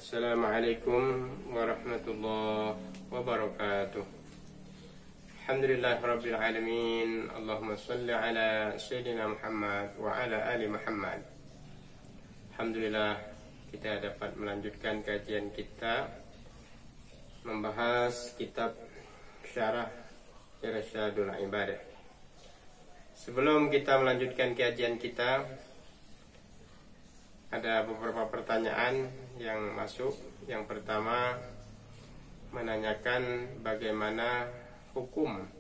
Assalamualaikum warahmatullahi wabarakatuh. Alhamdulillahirabbil alamin. Allahumma shalli ala sayyidina Muhammad wa ala ali Muhammad. Alhamdulillah kita dapat melanjutkan kajian kita membahas kitab Syarah Irsyadul Ibadah. Sebelum kita melanjutkan kajian kita, ada beberapa pertanyaan yang masuk. Yang pertama menanyakan bagaimana hukum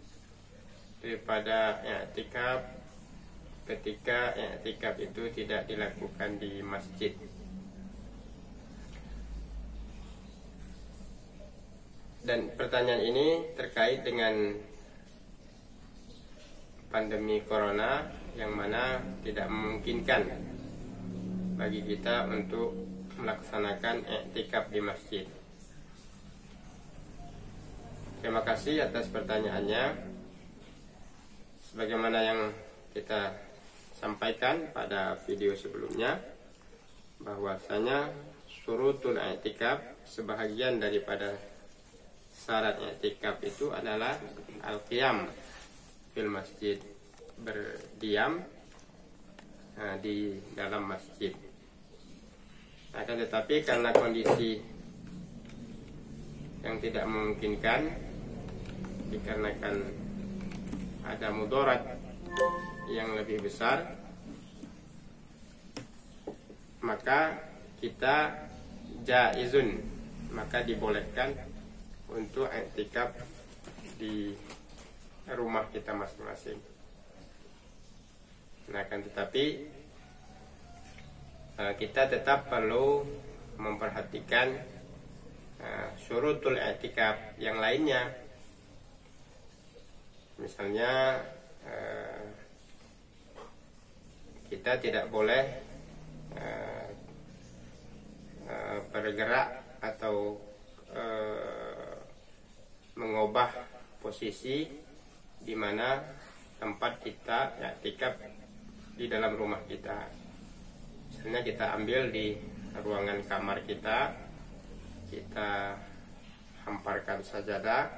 daripada i'tikaf ketika i'tikaf itu tidak dilakukan di masjid. Dan pertanyaan ini terkait dengan pandemi corona yang mana tidak memungkinkan bagi kita untuk melaksanakan i'tikaf di masjid. Terima kasih atas pertanyaannya. Sebagaimana yang kita sampaikan pada video sebelumnya, bahwasanya syurutul i'tikaf, sebahagian daripada syarat i'tikaf itu adalah al-qiyam fil masjid, berdiam di dalam masjid. Akan tetapi karena kondisi yang tidak memungkinkan, dikarenakan ada mudarat yang lebih besar, maka kita jaizun, maka dibolehkan untuk i'tikaf di rumah kita masing-masing. Nah, akan tetapi kita tetap perlu memperhatikan syurutul i'tikaf yang lainnya. Misalnya kita tidak boleh bergerak atau mengubah posisi di mana tempat kita i'tikaf di dalam rumah kita. Misalnya kita ambil di ruangan kamar kita hamparkan sajadah.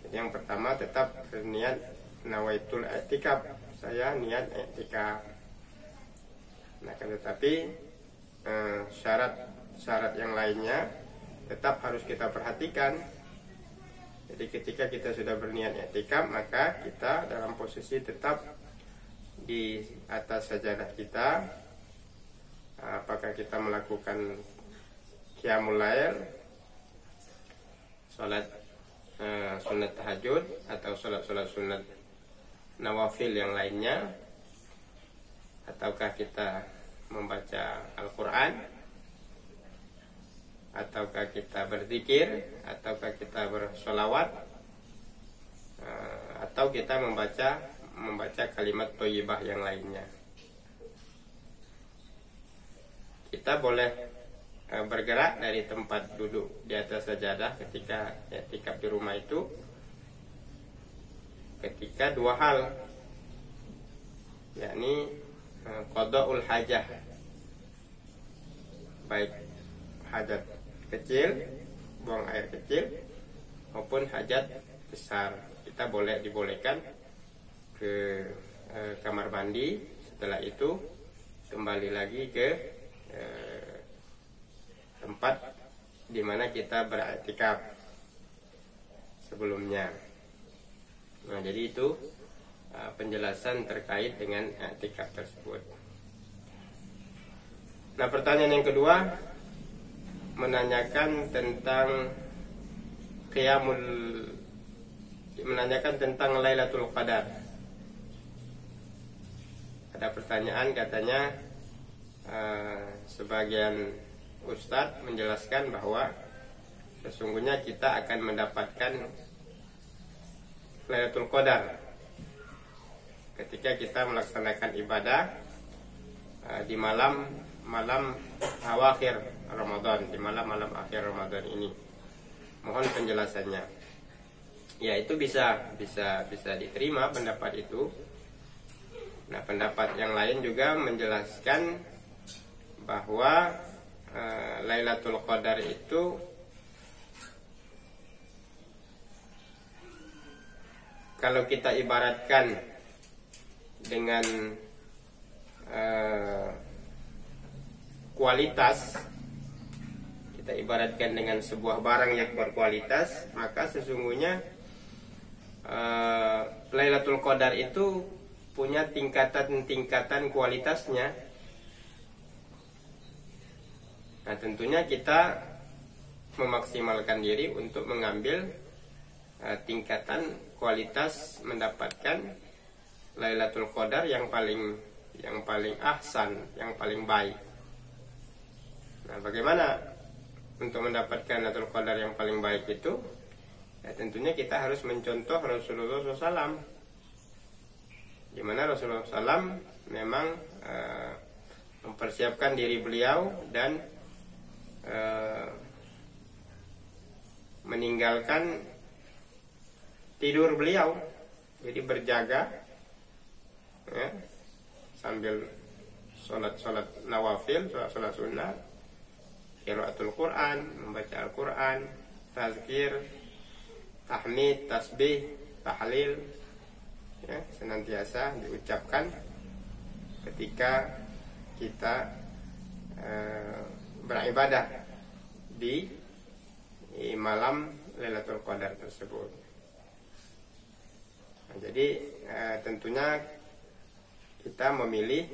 Jadi yang pertama tetap berniat nawaitul i'tikaf, saya niat i'tikaf. Nah, tetapi syarat yang lainnya tetap harus kita perhatikan. Jadi ketika kita sudah berniat i'tikaf, maka kita dalam posisi tetap di atas sajadah kita. Apakah kita melakukan qiyamul lail, salat sunat tahajud, atau salat sunat nawafil yang lainnya, ataukah kita membaca Al-Quran, ataukah kita berzikir, ataukah kita bersolawat, atau kita membaca kalimat thayyibah yang lainnya. Kita boleh bergerak dari tempat duduk di atas sajadah ketika i'tikaf di rumah itu ketika dua hal, yakni qada'ul hajah, baik hajat kecil, buang air kecil, maupun hajat besar. Kita dibolehkan ke kamar mandi. Setelah itu kembali lagi ke tempat di mana kita beriktikaf sebelumnya. Nah, jadi itu penjelasan terkait dengan i'tikaf tersebut. Nah, pertanyaan yang kedua menanyakan tentang Lailatul Qadar. Ada pertanyaan, katanya sebagian ustadz menjelaskan bahwa sesungguhnya kita akan mendapatkan Lailatul Qadar ketika kita melaksanakan ibadah di malam akhir Ramadan, di malam akhir Ramadan ini. Mohon penjelasannya. Ya, itu bisa diterima pendapat itu. Nah, pendapat yang lain juga menjelaskan bahwa Lailatul Qadar itu kalau kita ibaratkan dengan kualitas, kita ibaratkan dengan sebuah barang yang berkualitas, maka sesungguhnya Lailatul Qadar itu punya tingkatan-tingkatan kualitasnya. Nah, tentunya kita memaksimalkan diri untuk mengambil tingkatan kualitas mendapatkan Lailatul Qadar yang paling ahsan, yang paling baik. Nah, bagaimana untuk mendapatkan Lailatul Qadar yang paling baik itu? Ya, tentunya kita harus mencontoh Rasulullah SAW, di mana Rasulullah SAW memang mempersiapkan diri beliau dan meninggalkan tidur beliau, jadi berjaga ya, sambil sholat nawafil, sholat sunnah, qiraatul Quran, membaca Al-Quran, tazkir, tahmid, tasbih, tahlil ya, senantiasa diucapkan ketika kita beribadah di malam Lailatul Qadar tersebut. Nah, jadi tentunya kita memilih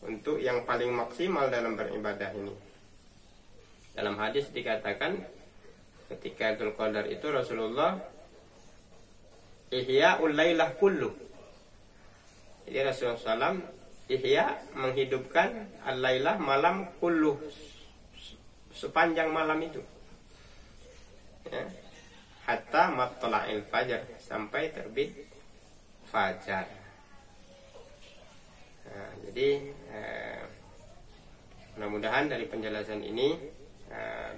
untuk yang paling maksimal dalam beribadah ini. Dalam hadis dikatakan ketika Lailatul Qadar itu Rasulullah ihya'ul lailah kullu. Jadi Rasulullah SAW ihya, menghidupkan al-lailah, malam, kullu, sepanjang malam itu ya, hatta matla'il fajar, sampai terbit fajar. Nah, jadi mudah-mudahan dari penjelasan ini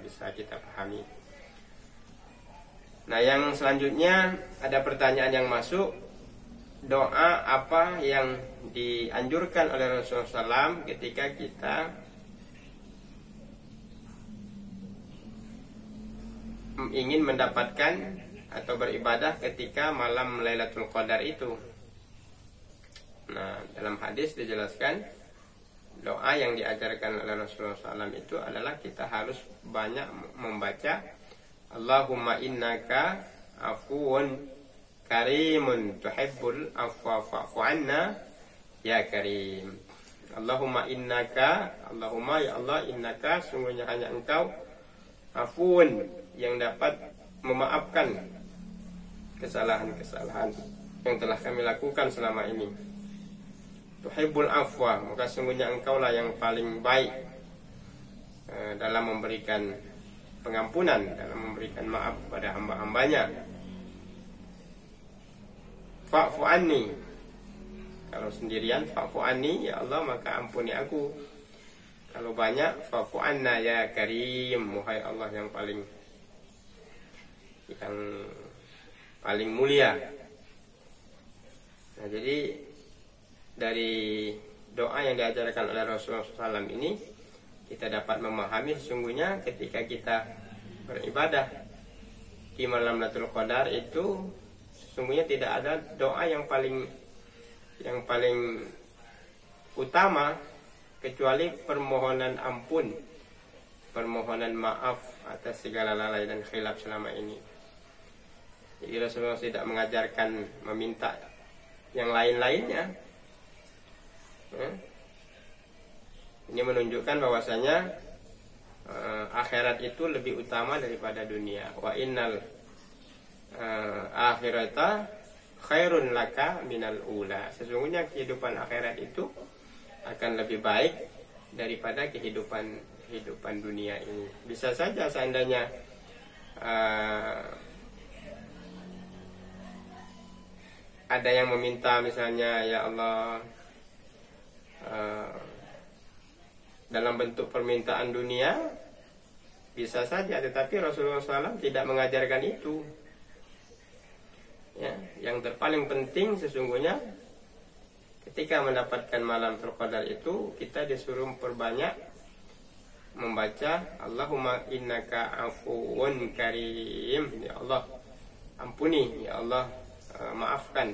bisa kita pahami. Nah, yang selanjutnya ada pertanyaan yang masuk, doa apa yang dianjurkan oleh Rasulullah SAW ketika kita ingin mendapatkan atau beribadah ketika malam Lailatul Qadar itu. Nah, dalam hadis dijelaskan doa yang diajarkan oleh Rasulullah SAW itu adalah kita harus banyak membaca Allahumma innaka afuwun karimun tuhibbul afwa fa'fu anna ya karim. Allahumma ya Allah, innaka, sungguhnya hanya Engkau, afuwun, yang dapat memaafkan kesalahan-kesalahan yang telah kami lakukan selama ini. Tuhibbul afwa, maka sungguhnya Engkau lah yang paling baik dalam memberikan pengampunan, dalam memberikan maaf pada hamba-hambanya. Fa'fu anni, kalau sendirian fa'fu anni, ya Allah maka ampuni aku. Kalau banyak fa'fu anna ya karim, wahai Allah yang paling mulia. Nah, jadi dari doa yang diajarkan oleh Rasulullah SAW ini kita dapat memahami sesungguhnya ketika kita beribadah di malam Lailatul Qadar itu sesungguhnya tidak ada doa yang paling utama kecuali permohonan ampun, permohonan maaf atas segala lalai dan khilaf selama ini. Jadi Rasulullah tidak mengajarkan meminta yang lain-lainnya. Ini menunjukkan bahwasanya akhirat itu lebih utama daripada dunia. Wa innal akhirata khairun laka minal ula. Sesungguhnya kehidupan akhirat itu akan lebih baik daripada kehidupan dunia ini. Bisa saja seandainya ada yang meminta misalnya, ya Allah, dalam bentuk permintaan dunia, bisa saja, tetapi Rasulullah SAW tidak mengajarkan itu. Ya, yang terpaling penting sesungguhnya ketika mendapatkan malam Lailatul Qadar itu kita disuruh memperbanyak membaca Allahumma innaka afuwun karim, ya Allah ampuni, ya Allah maafkan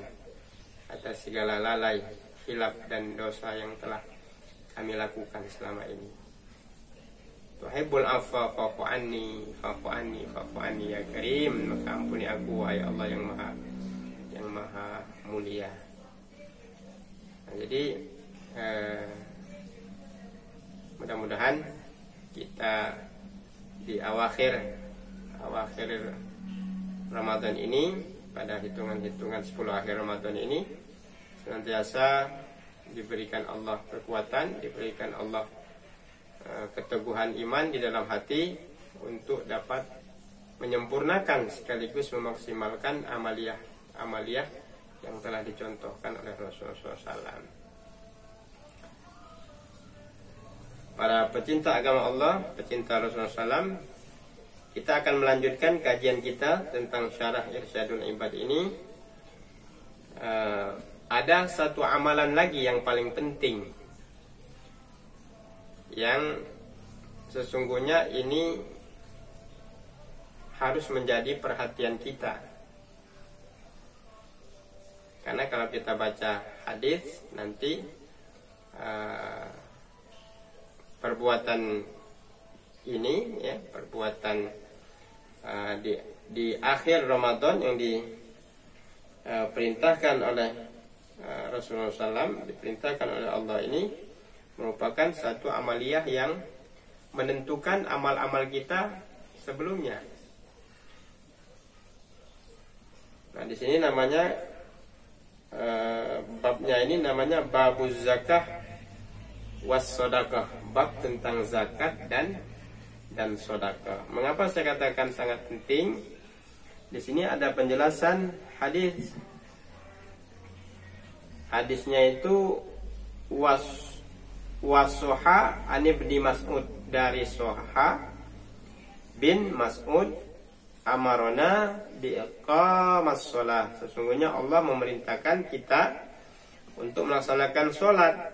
atas segala lalai, hilaf dan dosa yang telah kami lakukan selama ini. Tuhibbul afwa fa'fu anni, fa'fu anni, fa'fu anni ya karim, maka ampuni aku wahai Allah yang maha mulia. Nah, jadi mudah-mudahan kita di awakhir Ramadan ini, pada hitungan 10 akhir Ramadan ini, senantiasa diberikan Allah kekuatan, diberikan Allah keteguhan iman di dalam hati untuk dapat menyempurnakan sekaligus memaksimalkan amaliyah yang telah dicontohkan oleh Rasulullah SAW. Para pecinta agama Allah, pecinta Rasulullah SAW, kita akan melanjutkan kajian kita tentang Syarah Irsyadul Ibad ini. Ada satu amalan lagi yang paling penting, yang sesungguhnya ini harus menjadi perhatian kita. Karena kalau kita baca hadis nanti perbuatan ini, ya, perbuatan di akhir Ramadan yang diperintahkan oleh Rasulullah SAW, diperintahkan oleh Allah ini merupakan satu amaliyah yang menentukan amal-amal kita sebelumnya. Nah, di sini namanya babnya ini namanya babuz zakah was sodakah, bab tentang zakat dan sodakah. Mengapa saya katakan sangat penting? Di sini ada penjelasan hadis. Hadisnya itu wasoha an ibni Mas'ud, dari Soha bin Mas'ud, amarona biiqamas shalah, sesungguhnya Allah memerintahkan kita untuk melaksanakan sholat,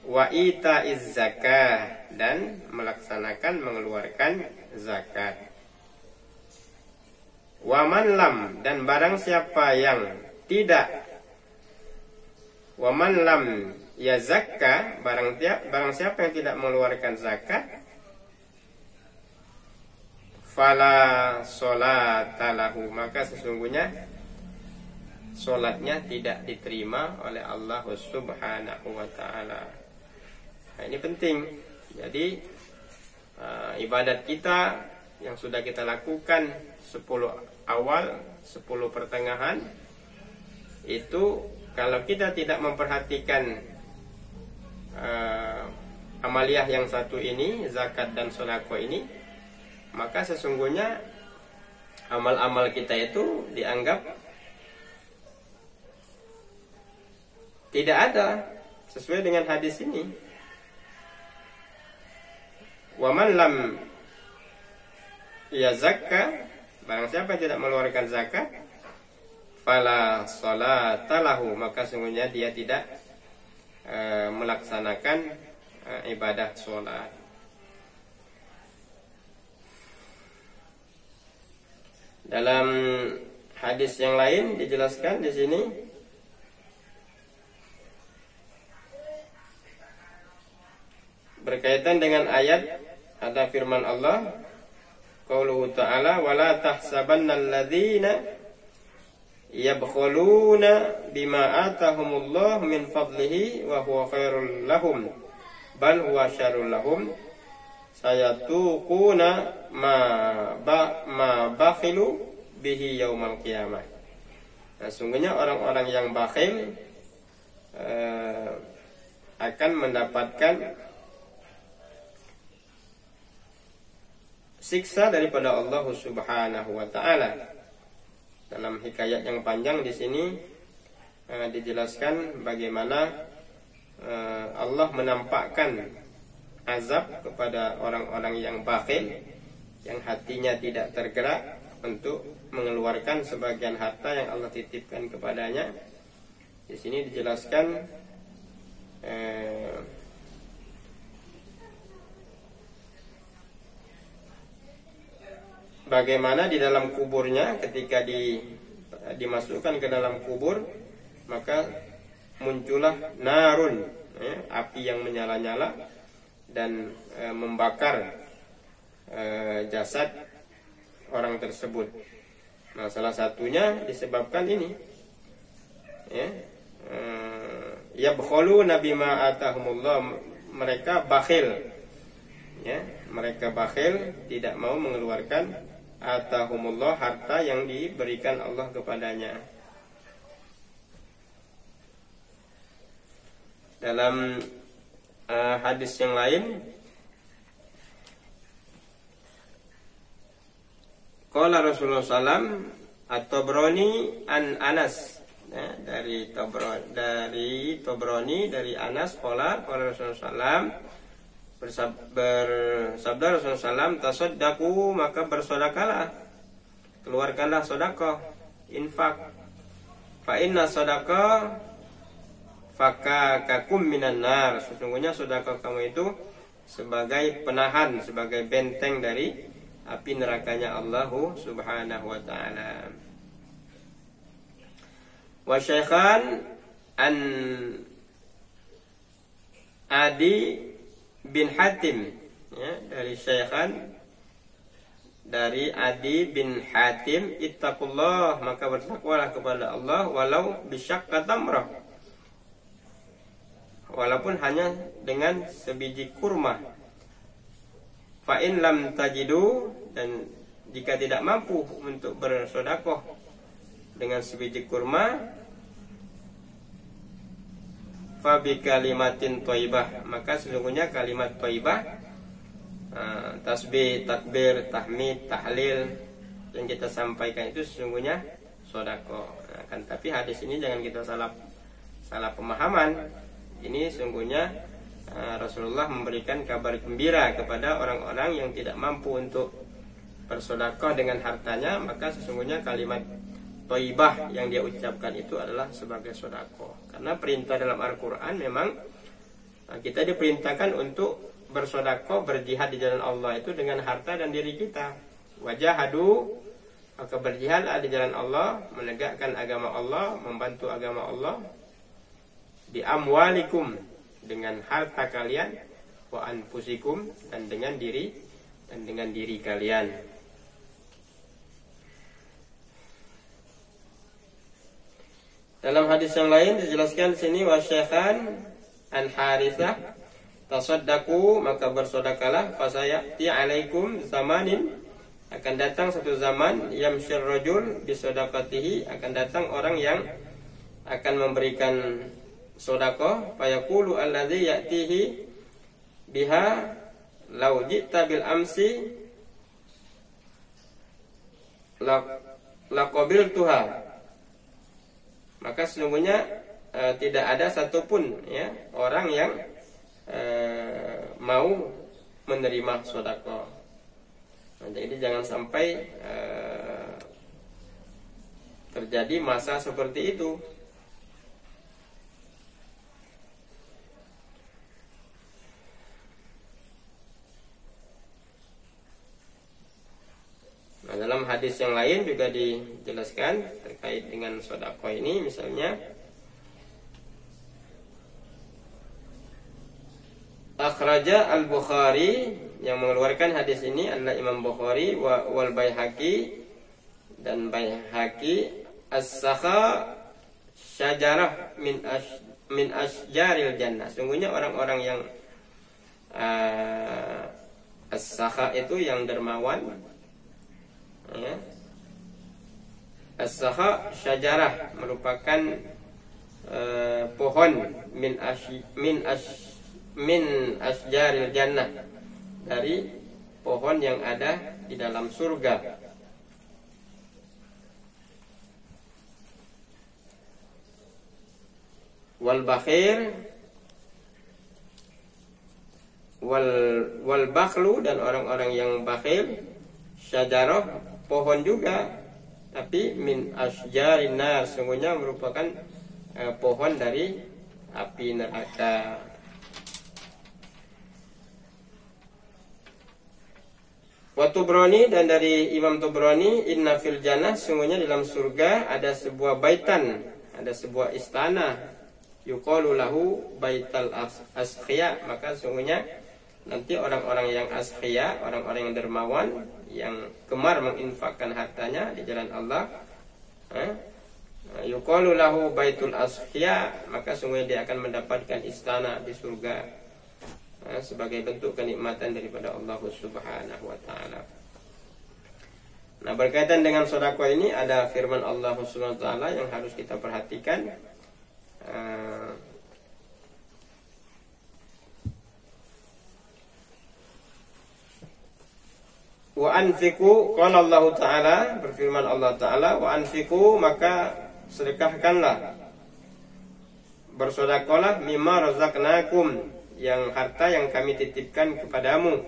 wa itaiz zakah, dan melaksanakan mengeluarkan zakat, wa man lam, dan barang siapa yang tidak, wa man lam ya zakka, barang siapa yang tidak mengeluarkan zakat, fala sholata lahu, maka sesungguhnya sholatnya tidak diterima oleh Allah Subhanahu wa ta'ala. Nah, ini penting. Jadi ibadat kita yang sudah kita lakukan 10 awal, 10 pertengahan, itu kalau kita tidak memperhatikan amaliyah yang satu ini, zakat dan sedekah ini, maka sesungguhnya amal-amal kita itu dianggap tidak ada, sesuai dengan hadis ini. Wa man lam ya zakka, barang siapa yang tidak mengeluarkan zakat, fala sholata lahu, maka sesungguhnya dia tidak melaksanakan ibadah sholat. Dalam hadis yang lain dijelaskan di sini, berkaitan dengan ayat, ada firman Allah, qauluhu ta'ala, wala tahsabannal ladzina yabkhuluna bima atahumullah min fadlihi wa huwa khairul lahum bal huwa syarrul lahum sayatuquna ma bakhilu bihi yaumal qiyamah. Nah, sungguhnya orang-orang yang bakhil akan mendapatkan siksa daripada Allah Subhanahu wa ta'ala. Dalam hikayat yang panjang di sini dijelaskan bagaimana Allah menampakkan azab kepada orang-orang yang bakhil, yang hatinya tidak tergerak untuk mengeluarkan sebagian harta yang Allah titipkan kepadanya. Di sini dijelaskan bagaimana di dalam kuburnya ketika dimasukkan ke dalam kubur, maka muncullah narun, api yang menyala-nyala dan membakar jasad orang tersebut. Nah, salah satunya disebabkan ini, yabkhulu nabi ma atahumullah, mereka bakhil, mereka bakhil, tidak mau mengeluarkan atahumullah, harta yang diberikan Allah kepadanya. Dalam hadis yang lain, qala Rasulullah SAW at-Tabrani an Anas, dari Tabrani dari Anas, qala Rasulullah SAW, bersabda Rasulullah SAW, tasaddaqu, maka bersodakalah, keluarkanlah sedekah, infak, fa inna sedekah fakakakum minan nar, sesungguhnya sedekah kamu itu sebagai penahan, sebagai benteng dari api nerakanya Allah Subhanahu wa ta'ala. Wa syaikhan an Adi bin Hatim, dari syaikhan dari Adi bin Hatim, ittaqullah, maka bertakwalah kepada Allah, walau bisyaqqa tamrah, walaupun hanya dengan sebiji kurma. Fa in lam tajidu, dan jika tidak mampu untuk bersedekah dengan sebiji kurma, fa bi kalimatin thayyibah, maka sesungguhnya kalimat thayyibah, tasbih, takbir, tahmid, tahlil yang kita sampaikan itu sesungguhnya sedekah. Kan tapi hadis ini jangan kita salah pemahaman. Ini sesungguhnya Rasulullah memberikan kabar gembira kepada orang-orang yang tidak mampu untuk bersedekah dengan hartanya, maka sesungguhnya kalimat thayyibah yang dia ucapkan itu adalah sebagai sedekah. Karena perintah dalam Al-Quran memang kita diperintahkan untuk bersedekah, berjihad di jalan Allah itu dengan harta dan diri kita. Wajahadu, maka berjihadlah di jalan Allah, menegakkan agama Allah, membantu agama Allah, di amwalikum, dengan harta kalian, wa anfusikum, dan dengan diri kalian. Dalam hadis yang lain dijelaskan di sini, wa syaikhan an Harithah tasaddaqu, maka bersodakalah, fasayati alaikum zamanin, akan datang satu zaman, yamshir rajul bisodakatihi, akan datang orang yang akan memberikan sedekah, fayaqulu alladzi ya'tihi biha law ji'ta bil amsi laqabiltuha, maka sesungguhnya tidak ada satupun orang yang mau menerima sedekah. Jadi jangan sampai terjadi masa seperti itu. Nah, dalam hadis yang lain juga dijelaskan terkait dengan sedekah ini, misalnya akhraja al-Bukhari, yang mengeluarkan hadis ini adalah Imam Bukhari, wal Baihaqi, dan Baihaqi, as-sakha syajarah min asjaril jannah, sungguhnya orang-orang yang as-sakha itu yang dermawan, as-sakha syajarah merupakan pohon min asjaril jannah, dari pohon yang ada di dalam surga. Wal bakhir wal bakhlu, dan orang-orang yang bakhil, syajarah, pohon juga, tapi min asjarin nar, sungguhnya merupakan pohon dari api neraka. Wa Tubrani, dan dari Imam Tubrani, inna fil jannah, sungguhnya dalam surga ada sebuah baitan, ada sebuah istana, yuqalu lahu baital asqiya, maka sungguhnya nanti orang-orang yang asqiya, orang-orang yang dermawan, yang gemar menginfakkan hartanya di jalan Allah, yuqalu lahu baitul asqiya, maka sungguhnya dia akan mendapatkan istana di surga, sebagai bentuk kenikmatan daripada Allah Subhanahu wa taala. Nah, berkaitan dengan sedekah ini ada firman Allah Subhanahu wa taala yang harus kita perhatikan. Wa anfiqu, qala Allah taala, berfirman Allah taala, wa anfiqu, maka sedekahkanlah, bersedekahlah, mimma razaqnakum, yang harta yang kami titipkan kepadamu,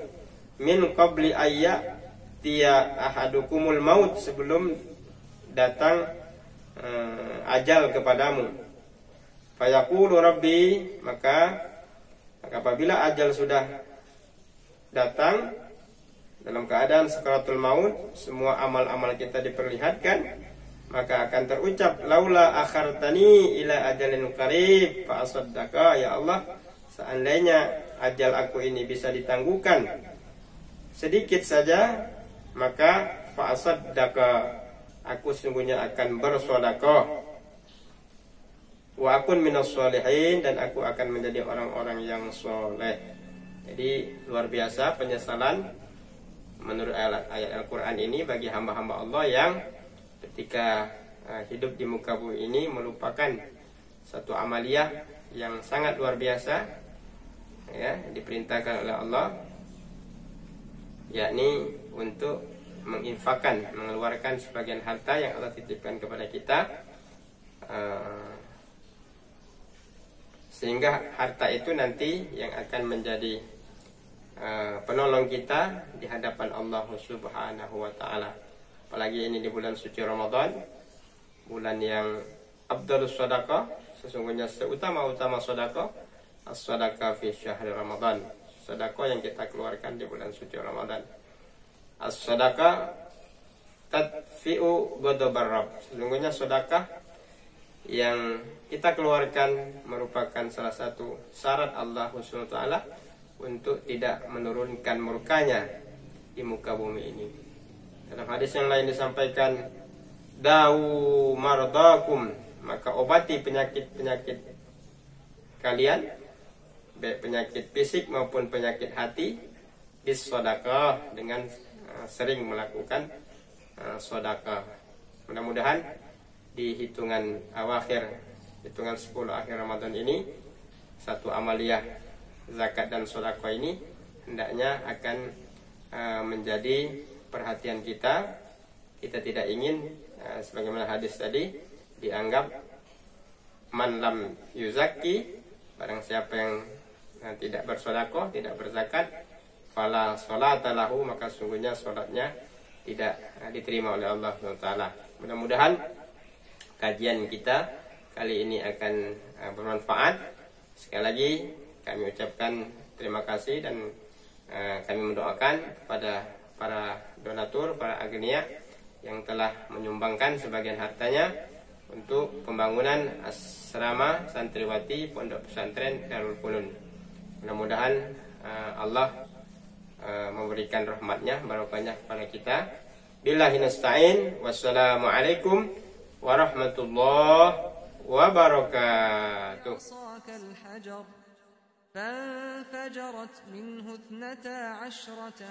min qabli ayya tiya ahadukumul maut, sebelum datang ajal kepadamu. Fayaqulu rabbi, maka apabila ajal sudah datang, dalam keadaan sakaratul maut, semua amal-amal kita diperlihatkan, maka akan terucap, laula akhartani ila ajalin qarib fa asaddaqa, ya Allah, seandainya ajal aku ini bisa ditangguhkan sedikit saja, maka fa asaddaqa, aku sungguhnya akan bersedekah, wa akun minas sholihin, dan aku akan menjadi orang-orang yang soleh. Jadi luar biasa penyesalan menurut ayat Al-Quran ini bagi hamba-hamba Allah yang ketika hidup di muka bumi ini melupakan satu amaliyah yang sangat luar biasa, ya, diperintahkan oleh Allah, yakni untuk menginfakkan, mengeluarkan sebagian harta yang Allah titipkan kepada kita, sehingga harta itu nanti yang akan menjadi penolong kita di hadapan Allah Subhanahu wa taala. Apalagi ini di bulan suci Ramadan, bulan yang afdhalus shadaqah, sesungguhnya seutama-utama sedekah as-shadaqah fi syahr Ramadan, sedekah yang kita keluarkan di bulan suci Ramadan. As-shadaqah tadfi'u ghadabar rabb, sesungguhnya sedekah yang kita keluarkan merupakan salah satu syarat Allah Subhanahu wa taala untuk tidak menurunkan murkanya di muka bumi ini. Dalam hadis yang lain disampaikan, dawu mardakum, maka obati penyakit-penyakit kalian, baik penyakit fisik maupun penyakit hati, bis sedekah, dengan sering melakukan sedekah. Mudah-mudahan di hitungan awakhir, hitungan 10 akhir Ramadan ini, satu amaliyah zakat dan sedekah ini hendaknya akan menjadi perhatian kita. Kita tidak ingin sebagaimana hadis tadi dianggap man lam yuzaki, barang siapa yang tidak bersedekah, tidak berzakat, fala sholata lahu, maka sungguhnya salatnya tidak diterima oleh Allah SWT. Mudah-mudahan kajian kita kali ini akan bermanfaat. Sekali lagi kami ucapkan terima kasih dan kami mendoakan kepada para donatur, para agnia yang telah menyumbangkan sebagian hartanya untuk pembangunan asrama santriwati Pondok Pesantren Darul Qulun. Mudah-mudahan Allah memberikan rahmatnya, barokahnya kepada kita. Billahi nasta'in. Wassalamualaikum warahmatullahi wabarakatuh. فانفجرت منه 12